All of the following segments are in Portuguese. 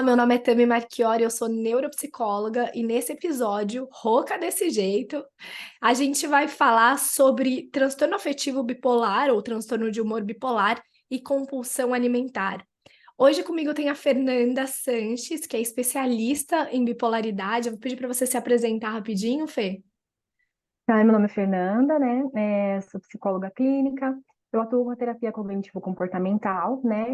Olá, meu nome é Tami Marchiori, eu sou neuropsicóloga e nesse episódio, rouca desse jeito, a gente vai falar sobre transtorno afetivo bipolar ou transtorno de humor bipolar e compulsão alimentar. Hoje comigo tem a Fernanda Sanches, que é especialista em bipolaridade. Eu vou pedir para você se apresentar rapidinho, Fê. Meu nome é Fernanda, né? Sou psicóloga clínica. Eu atuo com a terapia cognitivo-comportamental, né?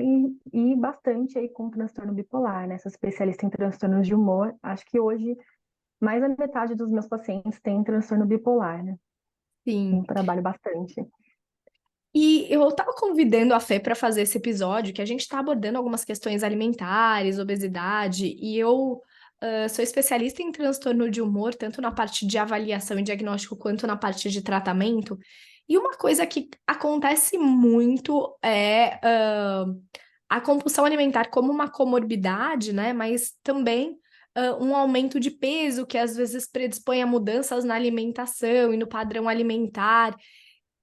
E bastante aí com transtorno bipolar, né? Sou especialista em transtornos de humor. Acho que hoje mais da metade dos meus pacientes tem transtorno bipolar, né? Sim. Eu trabalho bastante. E eu estava convidando a Fê para fazer esse episódio, que a gente está abordando algumas questões alimentares, obesidade, e eu sou especialista em transtorno de humor, tanto na parte de avaliação e diagnóstico, quanto na parte de tratamento. E uma coisa que acontece muito é a compulsão alimentar como uma comorbidade, né? Mas também um aumento de peso que às vezes predispõe a mudanças na alimentação e no padrão alimentar.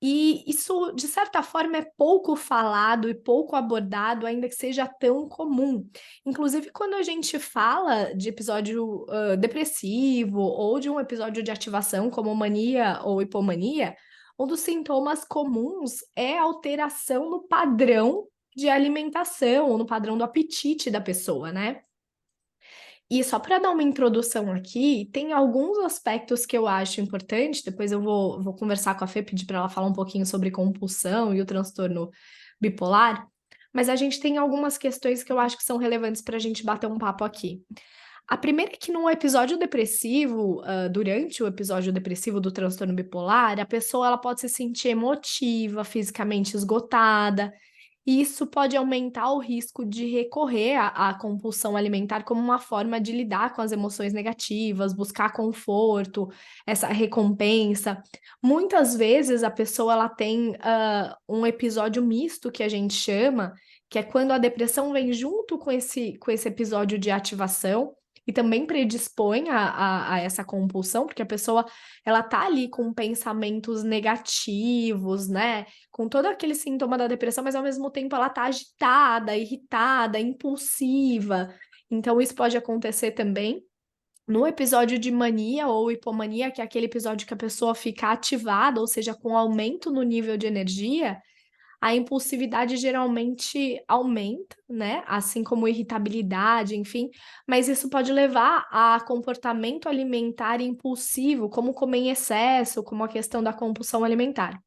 E isso, de certa forma, é pouco falado e pouco abordado, ainda que seja tão comum. Inclusive, quando a gente fala de episódio depressivo ou de um episódio de ativação, como mania ou hipomania, um dos sintomas comuns é alteração no padrão de alimentação, ou no padrão do apetite da pessoa, né? E só para dar uma introdução aqui, tem alguns aspectos que eu acho importante. Depois eu vou conversar com a Fê, pedir para ela falar um pouquinho sobre compulsão e o transtorno bipolar. Mas a gente tem algumas questões que eu acho que são relevantes para a gente bater um papo aqui. A primeira é que no episódio depressivo, durante o episódio depressivo do transtorno bipolar, a pessoa ela pode se sentir emotiva, fisicamente esgotada, e isso pode aumentar o risco de recorrer à compulsão alimentar como uma forma de lidar com as emoções negativas, buscar conforto, essa recompensa. Muitas vezes a pessoa ela tem um episódio misto que a gente chama, que é quando a depressão vem junto com esse episódio de ativação. E também predispõe a essa compulsão, porque a pessoa ela tá ali com pensamentos negativos, né? Com todo aquele sintoma da depressão, mas ao mesmo tempo ela tá agitada, irritada, impulsiva. Então isso pode acontecer também no episódio de mania ou hipomania, que é aquele episódio que a pessoa fica ativada, ou seja, com aumento no nível de energia, a impulsividade geralmente aumenta, né? Assim como irritabilidade, enfim, mas isso pode levar a comportamento alimentar impulsivo, como comer em excesso, como a questão da compulsão alimentar.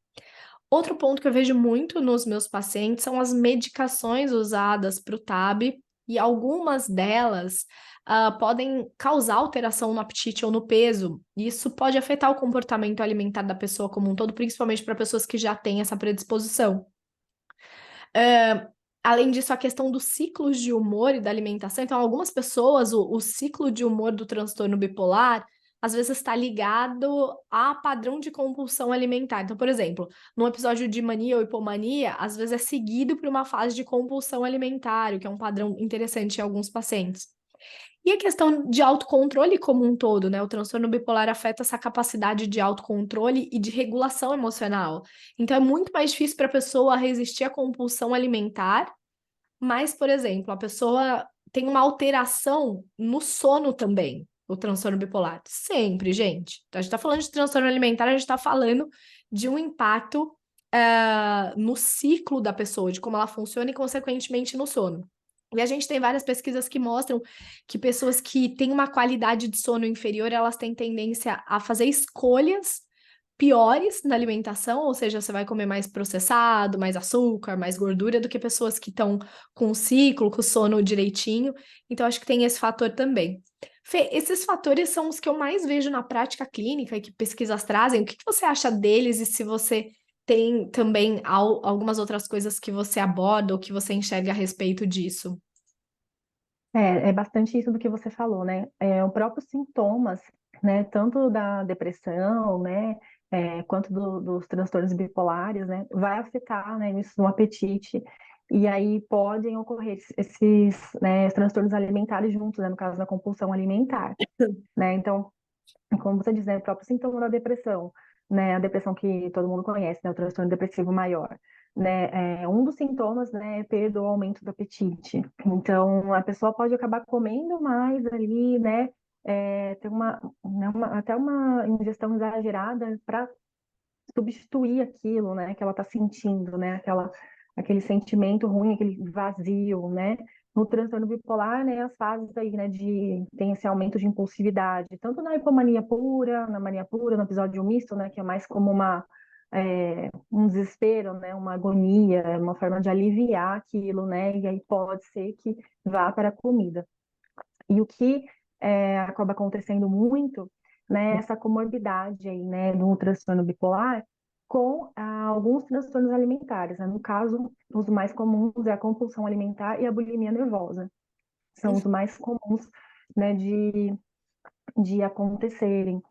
Outro ponto que eu vejo muito nos meus pacientes são as medicações usadas para o TAB, e algumas delas podem causar alteração no apetite ou no peso. E isso pode afetar o comportamento alimentar da pessoa como um todo, principalmente para pessoas que já têm essa predisposição. Além disso, a questão dos ciclos de humor e da alimentação. Então, algumas pessoas, o ciclo de humor do transtorno bipolar, às vezes está ligado a padrão de compulsão alimentar. Então, por exemplo, num episódio de mania ou hipomania, às vezes é seguido por uma fase de compulsão alimentar, o que é um padrão interessante em alguns pacientes. E a questão de autocontrole como um todo, né? O transtorno bipolar afeta essa capacidade de autocontrole e de regulação emocional. Então é muito mais difícil para a pessoa resistir à compulsão alimentar, mas, por exemplo, a pessoa tem uma alteração no sono também, o transtorno bipolar. Sempre, gente. A gente está falando de transtorno alimentar, a gente está falando de um impacto no ciclo da pessoa, de como ela funciona e, consequentemente, no sono. E a gente tem várias pesquisas que mostram que pessoas que têm uma qualidade de sono inferior, elas têm tendência a fazer escolhas piores na alimentação, ou seja, você vai comer mais processado, mais açúcar, mais gordura do que pessoas que estão com o ciclo, com o sono direitinho. Então, acho que tem esse fator também. Fê, esses fatores são os que eu mais vejo na prática clínica e que pesquisas trazem. O que que você acha deles e se você tem também algumas outras coisas que você aborda ou que você enxerga a respeito disso? É bastante isso do que você falou, né? Os próprios sintomas, né? Tanto da depressão, né? Quanto dos transtornos bipolares, né? Vai afetar, né? Isso no apetite. E aí podem ocorrer esses, né, transtornos alimentares juntos, né? No caso da compulsão alimentar, né? Então, como você diz, né? O próprio sintoma da depressão, né? A depressão que todo mundo conhece, né? O transtorno depressivo maior. né? Um dos sintomas, né, é perda ou aumento do apetite. Então, a pessoa pode acabar comendo mais ali, né? Ter até uma ingestão exagerada para substituir aquilo, né, que ela está sentindo, né, aquele sentimento ruim, aquele vazio, né. No transtorno bipolar, né, as fases aí, né, tem esse aumento de impulsividade, tanto na hipomania pura, na mania pura, no episódio misto, né, que é mais como um desespero, né, uma agonia, uma forma de aliviar aquilo, né, e aí pode ser que vá para a comida. E o que acaba acontecendo muito, né, essa comorbidade aí, né, do transtorno bipolar com alguns transtornos alimentares, né? No caso, os mais comuns é a compulsão alimentar e a bulimia nervosa. São os mais comuns, né, de acontecerem.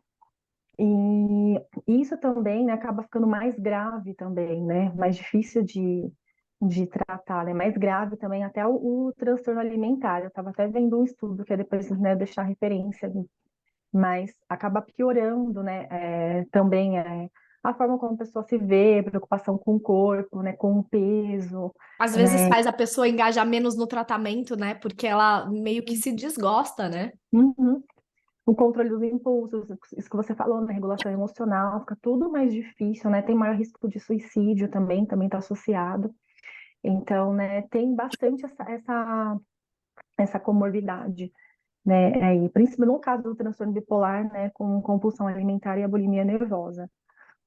E isso também, né, acaba ficando mais grave também, né, mais difícil de tratar, né, mais grave também até o transtorno alimentar. Eu estava até vendo um estudo que é depois, né, deixar referência ali, mas acaba piorando, né, também a forma como a pessoa se vê, preocupação com o corpo, né, com o peso, Às vezes né. faz a pessoa engajar menos no tratamento, né? Porque ela meio que se desgosta, né? Uhum. O controle dos impulsos, isso que você falou, né, regulação emocional, fica tudo mais difícil, né, tem maior risco de suicídio também está associado. Então, né, tem bastante essa comorbidade, né, aí, principalmente no caso do transtorno bipolar, né, com compulsão alimentar e a bulimia nervosa,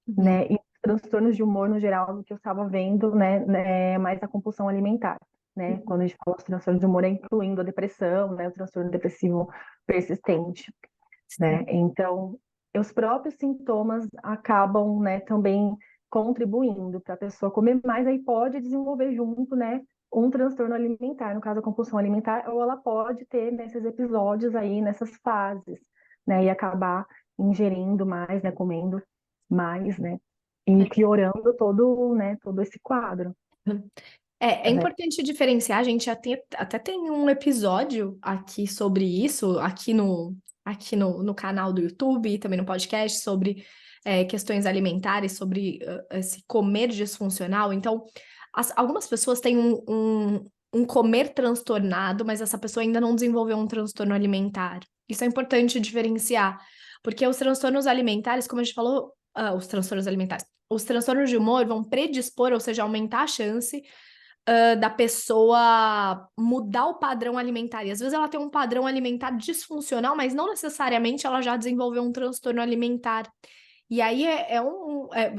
Uhum. né, e transtornos de humor no geral, o que eu estava vendo, né, é mais a compulsão alimentar, né, quando a gente fala de transtorno de humor, é incluindo a depressão, né, o transtorno depressivo persistente, né, então, os próprios sintomas acabam, né, também contribuindo para a pessoa comer mais, aí pode desenvolver junto, né, um transtorno alimentar, no caso a compulsão alimentar, ou ela pode ter nesses episódios aí, nessas fases, né, e acabar ingerindo mais, né, comendo mais, né, e piorando todo esse quadro, É né. importante diferenciar, a gente até tem um episódio aqui sobre isso, aqui no canal do YouTube e também no podcast, sobre questões alimentares, sobre esse comer disfuncional. Então, algumas pessoas têm um comer transtornado, mas essa pessoa ainda não desenvolveu um transtorno alimentar. Isso é importante diferenciar, porque os transtornos alimentares, como a gente falou, os transtornos alimentares, os transtornos de humor vão predispor, ou seja, aumentar a chance da pessoa mudar o padrão alimentar. E às vezes ela tem um padrão alimentar disfuncional, mas não necessariamente ela já desenvolveu um transtorno alimentar. E aí é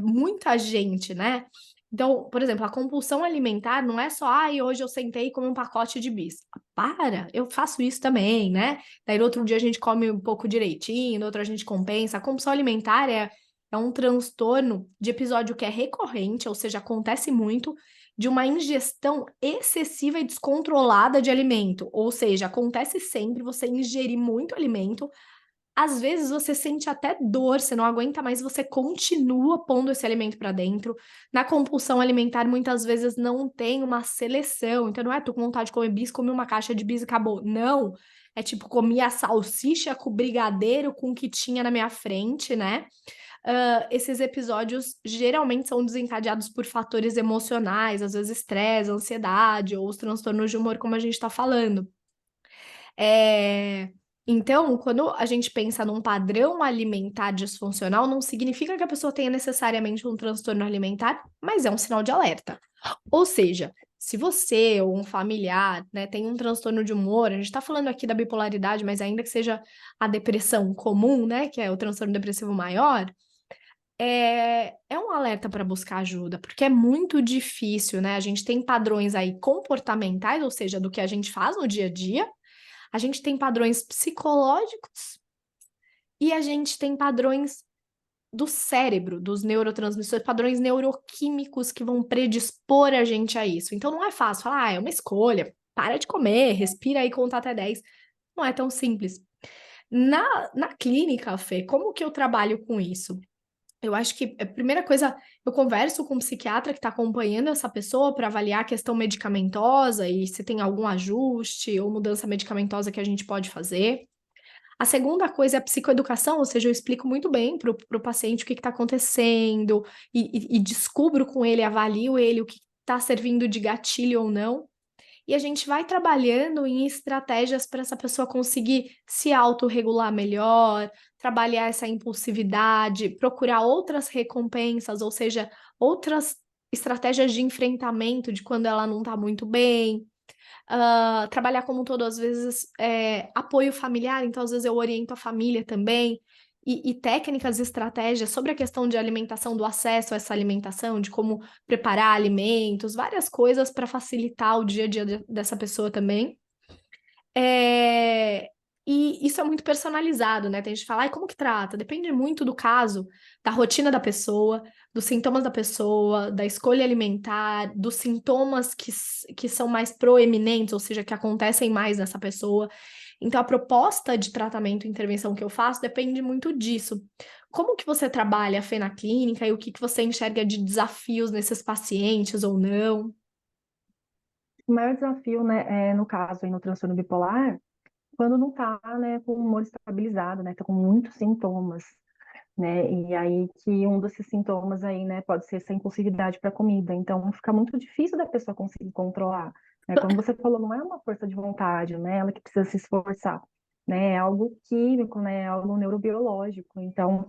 muita gente, né? Então, por exemplo, a compulsão alimentar não é só, ai, hoje eu sentei e comi um pacote de bis. Para, eu faço isso também, né? Daí no outro dia a gente come um pouco direitinho, no outro a gente compensa. A compulsão alimentar é um transtorno de episódio que é recorrente, ou seja, acontece muito, de uma ingestão excessiva e descontrolada de alimento. Ou seja, acontece sempre você ingerir muito alimento. Às vezes você sente até dor, você não aguenta mais, você continua pondo esse alimento para dentro. Na compulsão alimentar, muitas vezes não tem uma seleção. Então não é tô com vontade de comer bis, comi uma caixa de bis e acabou. Não. É tipo, comi a salsicha com o brigadeiro com o que tinha na minha frente, né? Esses episódios geralmente são desencadeados por fatores emocionais, às vezes estresse, ansiedade ou os transtornos de humor, como a gente está falando. É, Então, quando a gente pensa num padrão alimentar disfuncional, não significa que a pessoa tenha necessariamente um transtorno alimentar, mas é um sinal de alerta. Ou seja, se você ou um familiar, né, tem um transtorno de humor, a gente está falando aqui da bipolaridade, mas ainda que seja a depressão comum, né, que é o transtorno depressivo maior, é um alerta para buscar ajuda, porque é muito difícil, né? A gente tem padrões aí comportamentais, ou seja, do que a gente faz no dia a dia, a gente tem padrões psicológicos e a gente tem padrões do cérebro, dos neurotransmissores, padrões neuroquímicos que vão predispor a gente a isso. Então não é fácil falar, é uma escolha, para de comer, respira aí, conta até 10. Não é tão simples. Na clínica, Fê, como que eu trabalho com isso? Eu acho que a primeira coisa, eu converso com o psiquiatra que está acompanhando essa pessoa para avaliar a questão medicamentosa e se tem algum ajuste ou mudança medicamentosa que a gente pode fazer. A segunda coisa é a psicoeducação, ou seja, eu explico muito bem para o paciente o que está acontecendo e descubro com ele, avalio ele está servindo de gatilho ou não. E a gente vai trabalhando em estratégias para essa pessoa conseguir se autorregular melhor, trabalhar essa impulsividade, procurar outras recompensas, ou seja, outras estratégias de enfrentamento de quando ela não está muito bem. Trabalhar como um todo, às vezes, apoio familiar, então às vezes eu oriento a família também, e técnicas e estratégias sobre a questão de alimentação, do acesso a essa alimentação, de como preparar alimentos, várias coisas para facilitar o dia a dia dessa pessoa também. É, E isso é muito personalizado, né? Tem gente que fala, ai, como que trata? Depende muito do caso, da rotina da pessoa, dos sintomas da pessoa, da escolha alimentar, dos sintomas que são mais proeminentes, ou seja, que acontecem mais nessa pessoa. Então, a proposta de tratamento e intervenção que eu faço depende muito disso. Como que você trabalha a Fê na clínica e o que você enxerga de desafios nesses pacientes ou não? O maior desafio, né, no caso aí no transtorno bipolar, quando não tá, né, com o humor estabilizado, né, tá com muitos sintomas, né, e aí que um desses sintomas aí, né, pode ser essa impulsividade para comida, então fica muito difícil da pessoa conseguir controlar, né, como você falou, não é uma força de vontade, né, ela que precisa se esforçar, né, é algo químico, né, é algo neurobiológico, então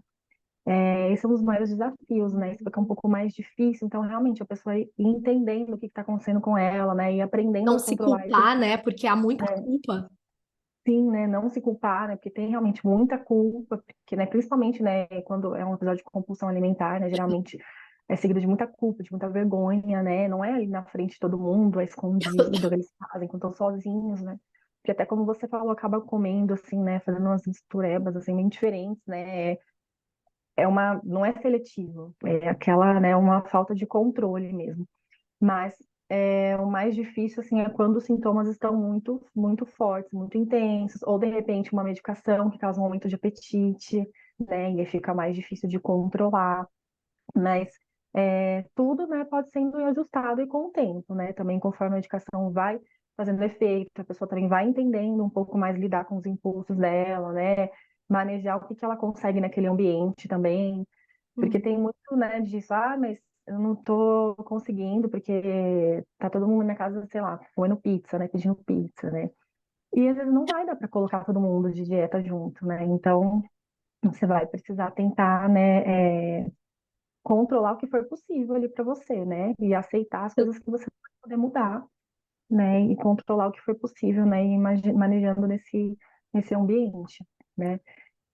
esses são os maiores desafios, né, isso fica um pouco mais difícil, então realmente a pessoa ir entendendo o que está acontecendo com ela, né, e aprendendo Não a se controlar isso. culpar, né? Porque há muita Né, culpa. sim, né, não se culpar, né, porque tem realmente muita culpa, porque, né, principalmente, né, quando é um episódio de compulsão alimentar, né, geralmente é seguido de muita culpa, de muita vergonha, né, não é ali na frente de todo mundo, é escondido, eles fazem quando estão sozinhos, né, porque até como você falou, acaba comendo, assim, né, fazendo umas misturebas, assim, bem diferentes, né, não é seletivo, é aquela, né, uma falta de controle mesmo. Mas o mais difícil, assim, é quando os sintomas estão muito, muito fortes, muito intensos, ou de repente uma medicação que causa um aumento de apetite, né, e aí fica mais difícil de controlar. Mas tudo, né, pode sendo ajustado e com o tempo, né, também conforme a medicação vai fazendo efeito, a pessoa também vai entendendo um pouco mais lidar com os impulsos dela, né, manejar o que que ela consegue naquele ambiente também, porque Hum. tem muito, né, disso, mas eu não tô conseguindo, porque tá todo mundo na minha casa, sei lá, comendo pizza, né, pedindo pizza, né? E às vezes não vai dar para colocar todo mundo de dieta junto, né? Então, você vai precisar tentar, né, controlar o que for possível ali para você, né? E aceitar as coisas que você vai poder mudar, né? E controlar o que for possível, né? E manejando nesse ambiente, né?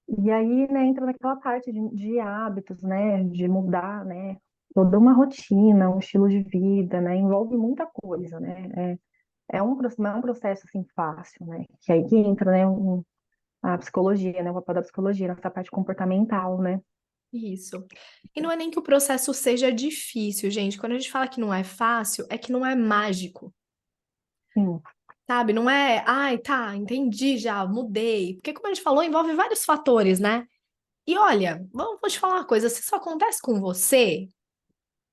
E aí, né, entra naquela parte de hábitos, né, de mudar, né, toda uma rotina, um estilo de vida, né, envolve muita coisa, né, não é um processo, assim, fácil, né, que aí que entra, né, a psicologia, né, o papel da psicologia, nessa parte comportamental, né. Isso. E não é nem que o processo seja difícil, gente. Quando a gente fala que não é fácil, é que não é mágico, Sim, sabe? Não é, ai, tá, entendi já, mudei. Porque, como a gente falou, envolve vários fatores, né? E olha, vou te falar uma coisa: se isso acontece com você,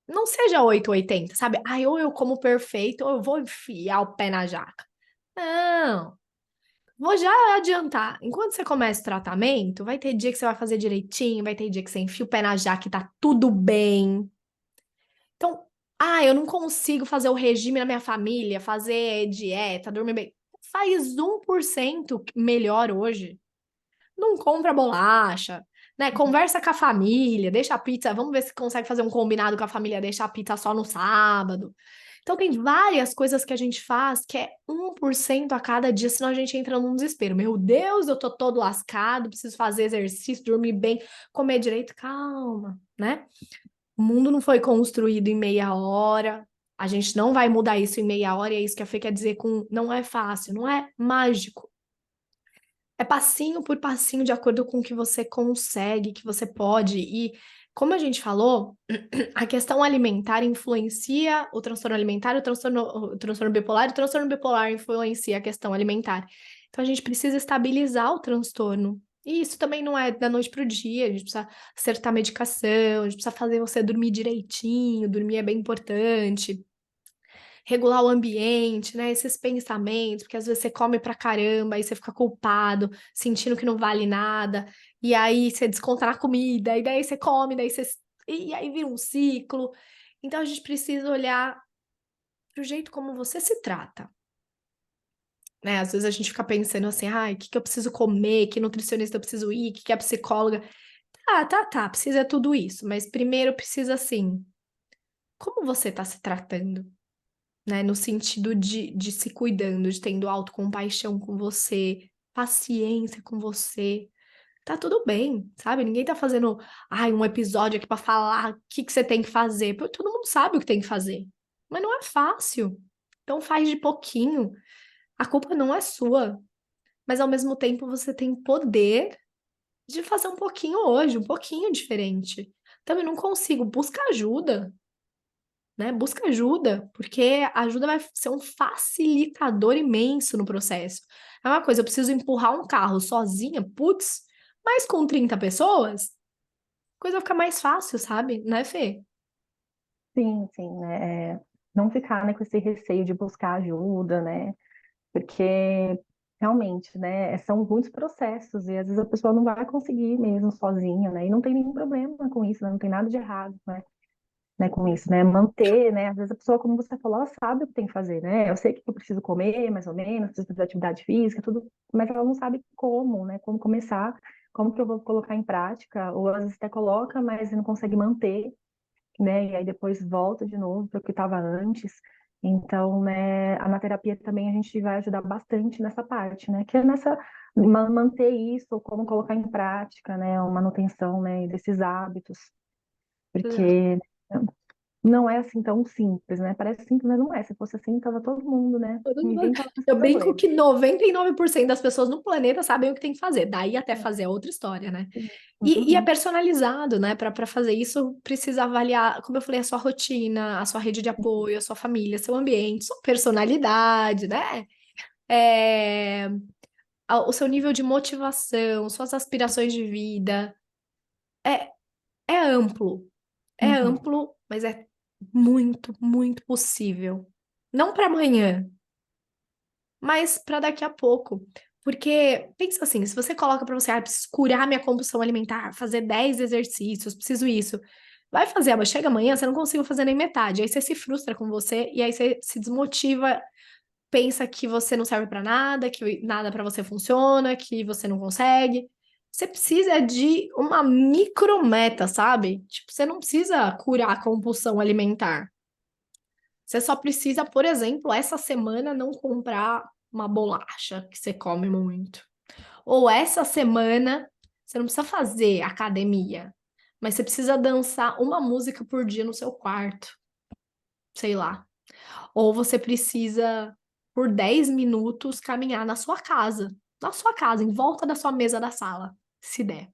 não seja 8 ou 80, sabe? Ai, ou eu como perfeito, ou eu vou enfiar o pé na jaca. Não. Vou já adiantar. Enquanto você começa o tratamento, vai ter dia que você vai fazer direitinho, vai ter dia que você enfia o pé na jaca e tá tudo bem. Então, eu não consigo fazer o regime na minha família, fazer dieta, dormir bem. Faz 1% melhor hoje. Não compra bolacha, né? Conversa com a família, deixa a pizza. Vamos ver se consegue fazer um combinado com a família, deixa a pizza só no sábado. Então, tem várias coisas que a gente faz que é 1% a cada dia, senão a gente entra num desespero. Meu Deus, eu tô todo lascado, preciso fazer exercício, dormir bem, comer direito. Calma, né? O mundo não foi construído em meia hora. A gente não vai mudar isso em meia hora, e é isso que a Fê quer dizer com não é fácil, não é mágico. É passinho por passinho, de acordo com o que você consegue, que você pode. E, como a gente falou, a questão alimentar influencia o transtorno alimentar, o transtorno bipolar, e o transtorno bipolar influencia a questão alimentar. Então, a gente precisa estabilizar o transtorno. E isso também não é da noite para o dia, a gente precisa acertar a medicação, a gente precisa fazer você dormir direitinho, dormir é bem importante, regular o ambiente, né? Esses pensamentos, porque às vezes você come pra caramba, aí você fica culpado, sentindo que não vale nada, e aí você desconta na comida, e daí você come, e aí vira um ciclo. Então a gente precisa olhar pro jeito como você se trata, né? Às vezes a gente fica pensando assim, ai, o que que eu preciso comer, que nutricionista eu preciso ir, que é psicóloga. Tá, precisa tudo isso, mas primeiro precisa assim, como você tá se tratando, né? No sentido de se cuidando, de tendo autocompaixão com você, paciência com você. Tá tudo bem, sabe? Ninguém tá fazendo, ai, um episódio aqui pra falar o que que você tem que fazer. Porque todo mundo sabe o que tem que fazer. Mas não é fácil. Então faz de pouquinho. A culpa não é sua, mas ao mesmo tempo você tem poder de fazer um pouquinho hoje, um pouquinho diferente. Também não consigo, busca ajuda, né? Busca ajuda, porque a ajuda vai ser um facilitador imenso no processo. É uma coisa, eu preciso empurrar um carro sozinha, putz, mas com 30 pessoas, a coisa fica mais fácil, sabe? Né, Fê? Sim, sim, né? Não ficar, né, com esse receio de buscar ajuda, né? Porque realmente, né, são muitos processos e às vezes a pessoa não vai conseguir mesmo sozinha, né? E não tem nenhum problema com isso, né? Não tem nada de errado, né, com isso, né? Manter, né? Às vezes a pessoa, como você falou, ela sabe o que tem que fazer, né? Eu sei que eu preciso comer, mais ou menos, preciso fazer atividade física, tudo, mas ela não sabe como, né? Como começar, como que eu vou colocar em prática, ou às vezes até coloca, mas não consegue manter, né? E aí depois volta de novo para o que estava antes. Então, né, na terapia também a gente vai ajudar bastante nessa parte, né? Que é nessa manter isso, como colocar em prática, né? A manutenção, né, desses hábitos, porque não é assim tão simples, né? Parece simples, mas não é. Se fosse assim, tava todo mundo, né? Todo mundo- Ninguém tava com esse Eu brinco problema. que 99% das pessoas no planeta sabem o que tem que fazer. Daí até fazer é outra história, né? Sim. E é Uhum. personalizado, né? Para fazer isso, precisa avaliar, como eu falei, a sua rotina, a sua rede de apoio, a sua família, seu ambiente, sua personalidade, né? É, o seu nível de motivação, suas aspirações de vida. É, é amplo. É Uhum. amplo, mas é muito, muito possível. Não para amanhã, mas para daqui a pouco. Porque, pensa assim, se você coloca para você, preciso curar minha compulsão alimentar, fazer 10 exercícios, preciso isso. Vai fazer, mas chega amanhã, você não consegue fazer nem metade. Aí você se frustra com você e aí você se desmotiva, pensa que você não serve para nada, que nada para você funciona, que você não consegue. Você precisa de uma micrometa, sabe? Tipo, você não precisa curar a compulsão alimentar. Você só precisa, por exemplo, essa semana não comprar uma bolacha que você come muito. Ou essa semana você não precisa fazer academia, mas você precisa dançar uma música por dia no seu quarto, sei lá. Ou você precisa, por 10 minutos, caminhar na sua casa, em volta da sua mesa da sala, se der.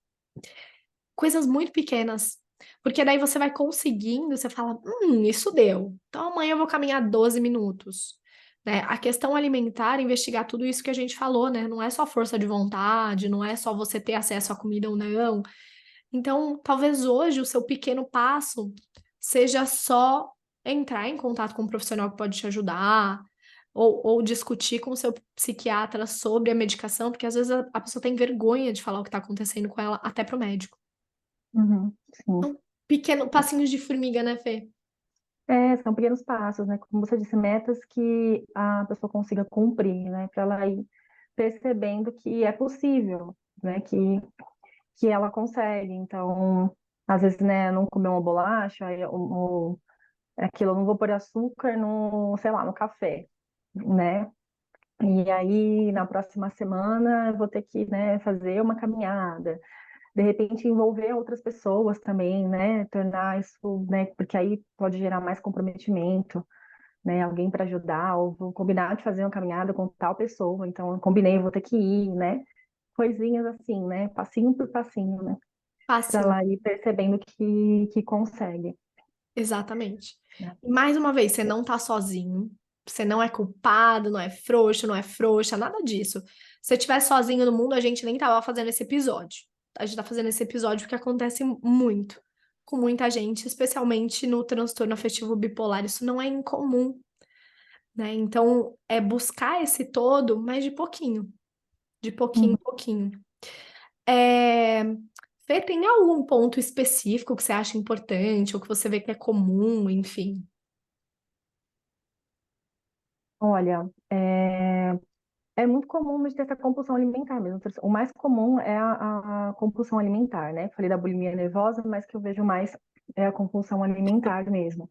Coisas muito pequenas. Porque daí você vai conseguindo, você fala, isso deu. Então amanhã eu vou caminhar 12 minutos. Né? A questão alimentar, investigar tudo isso que a gente falou, né? Não é só força de vontade, não é só você ter acesso à comida ou não. Então, talvez hoje o seu pequeno passo seja só entrar em contato com um profissional que pode te ajudar, ou discutir com o seu psiquiatra sobre a medicação, porque às vezes a pessoa tem vergonha de falar o que está acontecendo com ela, até pro médico. Uhum. Sim. Então, pequeno passinhos de formiga, né, Fê? São pequenos passos, né? Como você disse, metas que a pessoa consiga cumprir, né? Para ela ir percebendo que é possível, né? Que ela consegue. Então, às vezes, né, não comer uma bolacha, aí, aquilo, eu não vou pôr açúcar no, sei lá, no café, né? E aí, na próxima semana, eu vou ter que, né, fazer uma caminhada. De repente, envolver outras pessoas também, né? Tornar isso, né? Porque aí pode gerar mais comprometimento, né? Alguém para ajudar, ou vou combinar de fazer uma caminhada com tal pessoa, então eu combinei, vou ter que ir, né? Coisinhas assim, né? Passinho por passinho, né? Para Fácil, lá ir percebendo que consegue, exatamente. né? E mais uma vez, você não tá sozinho, você não é culpado, não é frouxo, não é frouxa, nada disso. Se você estivesse sozinho no mundo, a gente nem tava fazendo esse episódio. A gente tá fazendo esse episódio porque acontece muito com muita gente, especialmente no transtorno afetivo bipolar. Isso não é incomum, né? Então, é buscar esse todo, mas de pouquinho Uhum. em pouquinho. É... Fê, tem algum ponto específico que você acha importante ou que você vê que é comum, enfim? Olha, é muito comum a gente ter essa compulsão alimentar mesmo. O mais comum é a compulsão alimentar, né? Falei da bulimia nervosa, mas que eu vejo mais é a compulsão alimentar mesmo,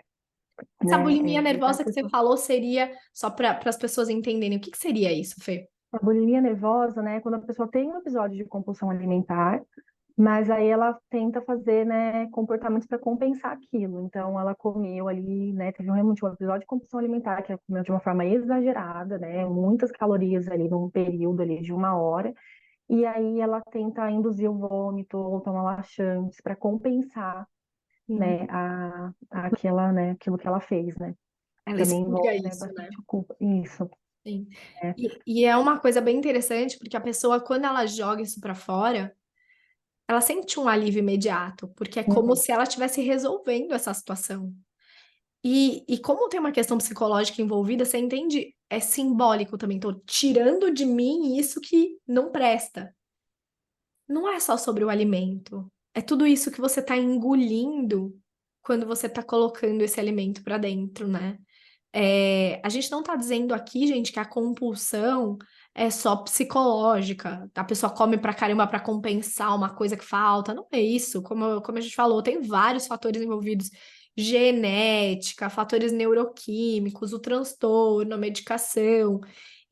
Essa né? bulimia A nervosa que você pessoa, falou seria, só para as pessoas entenderem, o que que seria isso, Fê? a bulimia nervosa, né? Quando a pessoa tem um episódio de compulsão alimentar, mas aí ela tenta fazer, né, comportamentos para compensar aquilo. Então, ela comeu ali, né, teve realmente um episódio de compulsão alimentar, que ela comeu de uma forma exagerada, né, muitas calorias ali num período ali de 1 hora, e aí ela tenta induzir o vômito ou tomar laxantes para compensar, Sim. né, aquela, né, aquilo que ela fez, né. Ela Também expurga envolve, né, isso, né? bastante culpa. Isso, Sim. é. E é uma coisa bem interessante, porque a pessoa, quando ela joga isso para fora, ela sente um alívio imediato, porque é como Uhum. se ela estivesse resolvendo essa situação. E como tem uma questão psicológica envolvida, você entende? É simbólico também. Tô tirando de mim isso que não presta. Não é só sobre o alimento. É tudo isso que você tá engolindo quando você tá colocando esse alimento para dentro, né? A gente não tá dizendo aqui, gente, que a compulsão é só psicológica. A pessoa come pra caramba pra compensar uma coisa que falta. Não é isso. Como a gente falou, tem vários fatores envolvidos. Genética, fatores neuroquímicos, o transtorno, a medicação.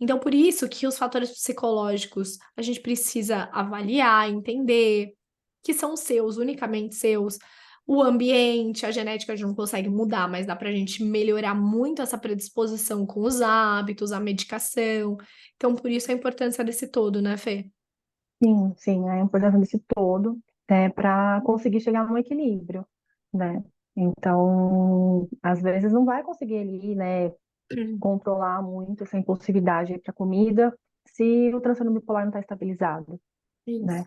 Então, por isso que os fatores psicológicos a gente precisa avaliar, entender que são seus, unicamente seus. O ambiente, a genética a gente não consegue mudar, mas dá pra gente melhorar muito essa predisposição com os hábitos, a medicação. Então, por isso a importância desse todo, né, Fê? Sim, sim, a importância desse todo é para conseguir chegar num equilíbrio, né? Então, às vezes não vai conseguir ali, né, controlar muito essa impulsividade para comida se o transtorno bipolar não está estabilizado, Isso. né?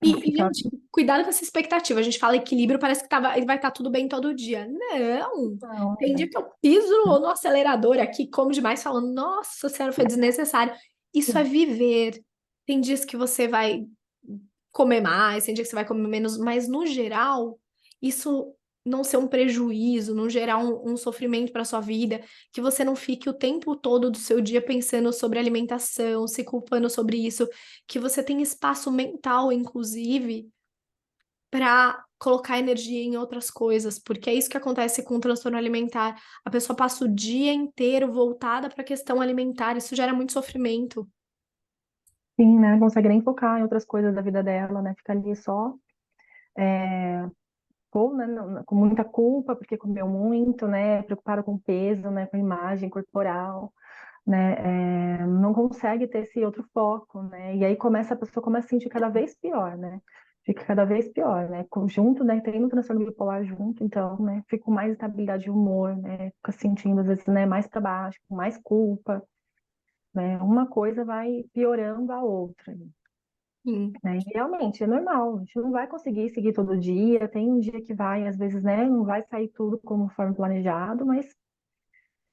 Então fica, Gente, cuidado com essa expectativa. A gente fala equilíbrio, parece que vai estar tudo bem todo dia. Não! não, Tem dia que eu piso no acelerador aqui, como demais, falando, nossa senhora, foi desnecessário. Isso é viver. Tem dias que você vai comer mais, tem dia que você vai comer menos, mas no geral, isso não ser um prejuízo, não gerar um sofrimento para sua vida, que você não fique o tempo todo do seu dia pensando sobre alimentação, se culpando sobre isso, que você tenha espaço mental, inclusive, para colocar energia em outras coisas, porque é isso que acontece com o transtorno alimentar. A pessoa passa o dia inteiro voltada para a questão alimentar, isso gera muito sofrimento. sim, né? Não consegue nem focar em outras coisas da vida dela, né? Fica ali só com, né, com muita culpa porque comeu muito, né? Preocupada com o peso, né? Com a imagem corporal, né? Não consegue ter esse outro foco, né? E aí a pessoa começa a sentir cada vez pior, né? Fica cada vez pior, né? Junto, né? Tem no transtorno bipolar junto, então, né? Fica com mais instabilidade de humor, né? Fica sentindo, às vezes, né? Mais para baixo, com mais culpa, né? Uma coisa vai piorando a outra, Sim, né? E realmente, é normal, a gente não vai conseguir seguir todo dia, tem um dia que vai, às vezes, né? Não vai sair tudo conforme planejado, mas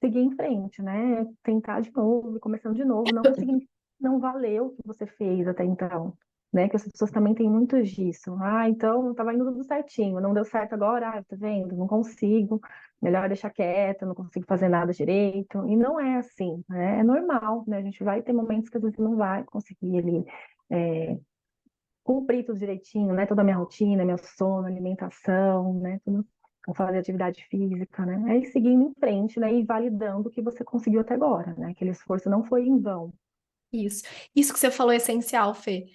seguir em frente, né? Tentar de novo, começando de novo, não seguir, não valeu o que você fez até então, né? Que as pessoas também têm muito disso. Ah, então estava indo tudo certinho, não deu certo agora, ah, tá vendo? Não consigo, melhor deixar quieto, não consigo fazer nada direito. E não é assim, né? É normal, né? A gente vai ter momentos que às vezes não vai conseguir ali cumprir tudo direitinho, né? Toda a minha rotina, meu sono, alimentação, né? Tudo, fazer atividade física, né? Aí seguindo em frente, né? E validando o que você conseguiu até agora, né? Aquele esforço não foi em vão. isso. Isso que você falou é essencial, Fê.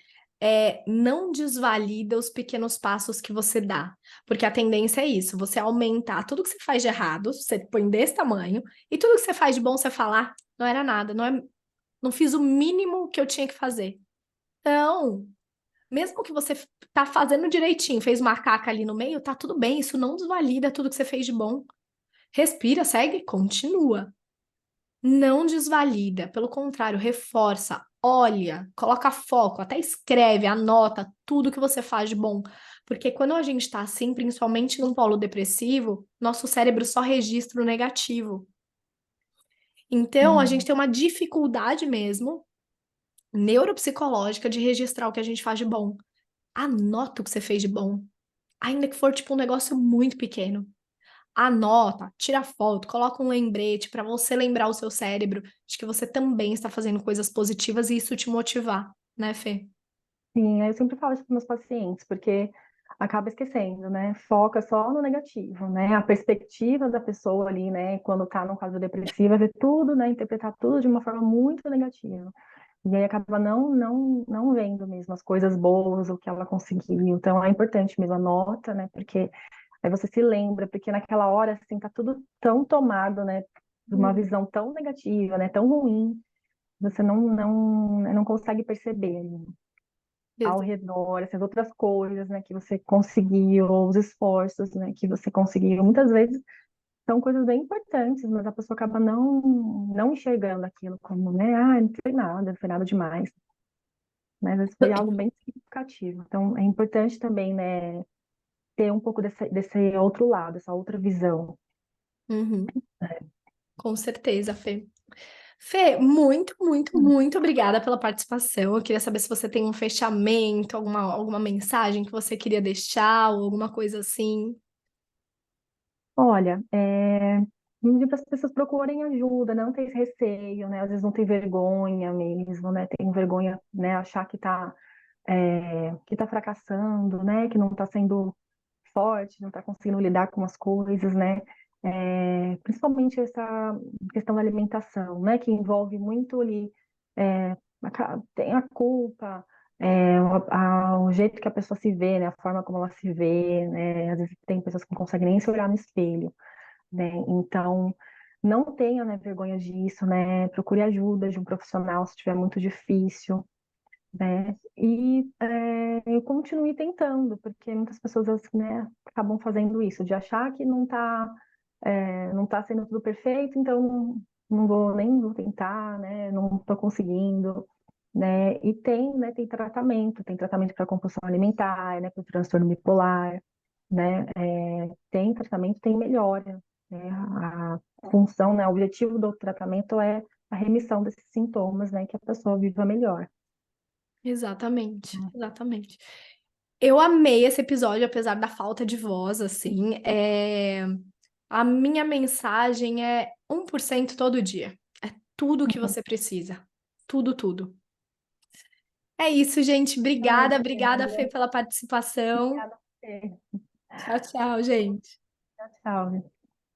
Não desvalida os pequenos passos que você dá, porque a tendência é isso, você aumentar tudo que você faz de errado, você põe desse tamanho, e tudo que você faz de bom, você falar, não era nada, não fiz o mínimo que eu tinha que fazer. Não, mesmo que você tá fazendo direitinho, fez uma caca ali no meio, tá tudo bem, isso não desvalida tudo que você fez de bom. Respira, segue, continua. Não desvalida, pelo contrário, reforça, olha, coloca foco, até escreve, anota tudo que você faz de bom. Porque quando a gente está assim, principalmente num polo depressivo, nosso cérebro só registra o negativo. Então, a gente Hum, tem uma dificuldade mesmo, neuropsicológica, de registrar o que a gente faz de bom. Anota o que você fez de bom, ainda que for tipo um negócio muito pequeno. anota, tira foto, coloca um lembrete para você lembrar o seu cérebro de que você também está fazendo coisas positivas e isso te motivar, né, Fê? Sim, eu sempre falo isso para meus pacientes, porque acaba esquecendo, né? Foca só no negativo, né? A perspectiva da pessoa ali, né? Quando está num quadro depressivo, é ver tudo, né? Interpretar tudo de uma forma muito negativa. E aí acaba não vendo mesmo as coisas boas, o que ela conseguiu. Então é importante mesmo a nota, né? Porque aí você se lembra, porque naquela hora, assim, tá tudo tão tomado, né? De uma Hum. visão tão negativa, né? Tão ruim, você não consegue perceber ali ao Exa- redor, essas outras coisas, né, que você conseguiu, ou os esforços, né, que você conseguiu. Muitas vezes são coisas bem importantes, mas a pessoa acaba não enxergando aquilo como, né, não foi nada demais. Mas às vezes foi algo bem significativo. Então, é importante também, né, ter um pouco desse outro lado, essa outra visão. Uhum, com certeza, Fê. Fê, muito, muito, muito obrigada pela participação. Eu queria saber se você tem um fechamento, alguma mensagem que você queria deixar, ou alguma coisa assim. Olha, pedir para as pessoas procurem ajuda, não ter esse receio, né? Às vezes não tem vergonha mesmo, né? Tem vergonha, né? Achar que tá fracassando, né? Que não está sendo forte, não está conseguindo lidar com as coisas, né? Principalmente essa questão da alimentação, né? Que envolve muito ali, tem a culpa, o jeito que a pessoa se vê, né? A forma como ela se vê, né? Às vezes tem pessoas que não conseguem nem se olhar no espelho, né? Então, não tenha, né, vergonha disso, né? Procure ajuda de um profissional se estiver muito difícil, né? E eu continue tentando, porque muitas pessoas, né, acabam fazendo isso, de achar que não tá sendo tudo perfeito, então nem vou tentar, né? Não estou conseguindo, né? E tem tratamento para compulsão alimentar, né? Para o transtorno bipolar, né? Tem tratamento, tem melhora, né? A função, né? O objetivo do tratamento é a remissão desses sintomas, né? Que a pessoa viva melhor. Exatamente, exatamente. Eu amei esse episódio, apesar da falta de voz, assim. A minha mensagem é 1% todo dia. É tudo o que Uhum. você precisa. Tudo, tudo. É isso, gente. Ai, Obrigada, obrigada, Fê, obrigada. pela participação. Obrigada a você. Tchau, tchau, gente. Tchau, tchau.